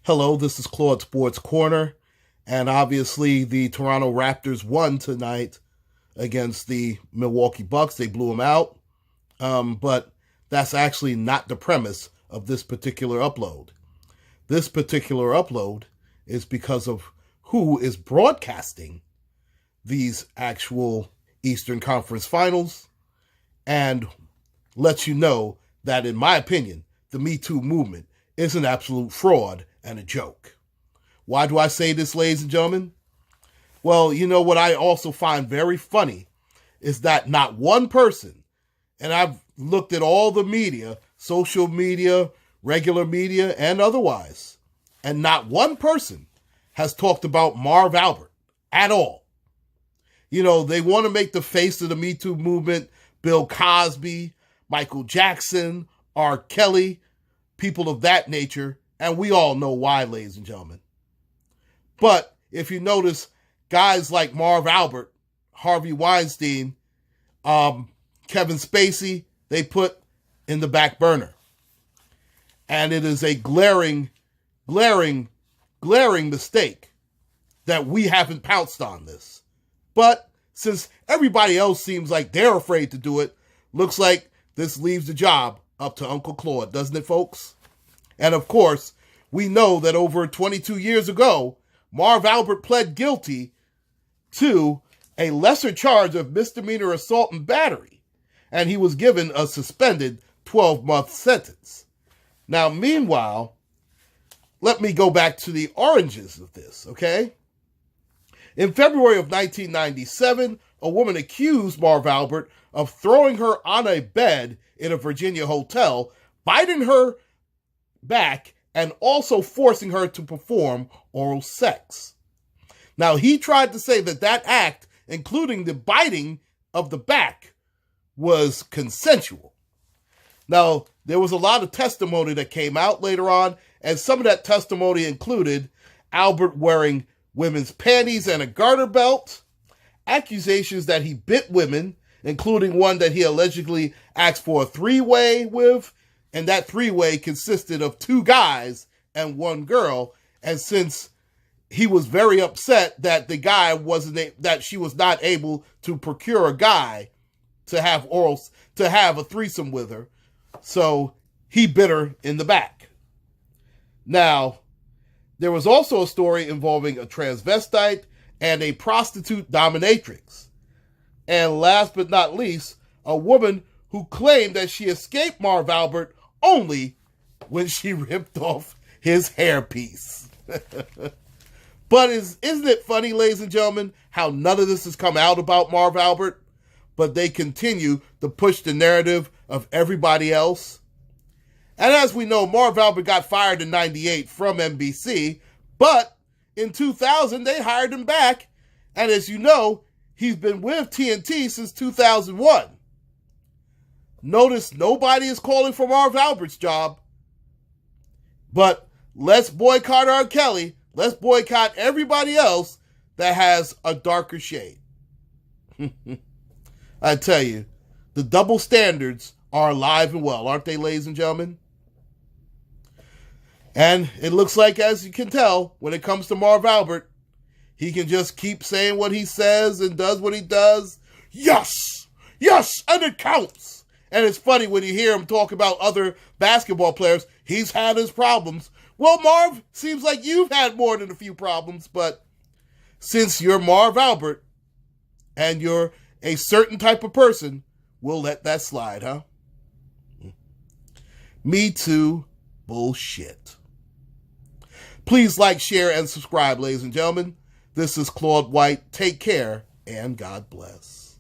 Hello, this is Claude Sports Corner, and obviously the Toronto Raptors won tonight against the Milwaukee Bucks. They blew them out, but that's actually not the premise of this particular upload. This particular upload is because of who is broadcasting these actual Eastern Conference Finals, and lets you know that, in my opinion, the Me Too movement is an absolute fraud and a joke. Why do I say this, ladies and gentlemen? Well, you know what I also find very funny is that not one person, and I've looked at all the media, social media, regular media, and otherwise, and not one person has talked about Marv Albert at all. You know, they want to make the face of the Me Too movement Bill Cosby, Michael Jackson, R. Kelly, people of that nature, and we all know why, ladies and gentlemen. But if you notice, guys like Marv Albert, Harvey Weinstein, Kevin Spacey, they put in the back burner. And it is a glaring mistake that we haven't pounced on this. But since everybody else seems like they're afraid to do it, looks like this leaves the job up to Uncle Claude, doesn't it, folks? And of course, we know that over 22 years ago, Marv Albert pled guilty to a lesser charge of misdemeanor assault and battery, and he was given a suspended 12-month sentence. Now, meanwhile, let me go back to the oranges of this, okay? In February of 1997, a woman accused Marv Albert of throwing her on a bed in a Virginia hotel, biting her back, and also forcing her to perform oral sex. Now, he tried to say that that act, including the biting of the back, was consensual. Now, there was a lot of testimony that came out later on, and some of that testimony included Albert wearing women's panties and a garter belt, accusations that he bit women, including one that he allegedly asked for a three-way with, and that three-way consisted of two guys and one girl. And since he was very upset that the guy that she was not able to procure a guy to have a threesome with her, so he bit her in the back. Now, there was also a story involving a transvestite and a prostitute dominatrix. And last but not least, a woman who claimed that she escaped Marv Albert only when she ripped off his hairpiece. But isn't it funny, ladies and gentlemen, how none of this has come out about Marv Albert, but they continue to push the narrative of everybody else? And as we know, Marv Albert got fired in '98 from NBC, but in 2000, they hired him back. And as you know, he's been with TNT since 2001. Notice nobody is calling for Marv Albert's job. But let's boycott R. Kelly. Let's boycott everybody else that has a darker shade. I tell you, the double standards are alive and well, aren't they, ladies and gentlemen? And it looks like, as you can tell, when it comes to Marv Albert, he can just keep saying what he says and does what he does. Yes! Yes! And it counts! And it's funny when you hear him talk about other basketball players. He's had his problems. Well, Marv, seems like you've had more than a few problems, but since you're Marv Albert and you're a certain type of person, we'll let that slide, huh? Me Too bullshit. Please like, share, and subscribe, ladies and gentlemen. This is Claude White. Take care, and God bless.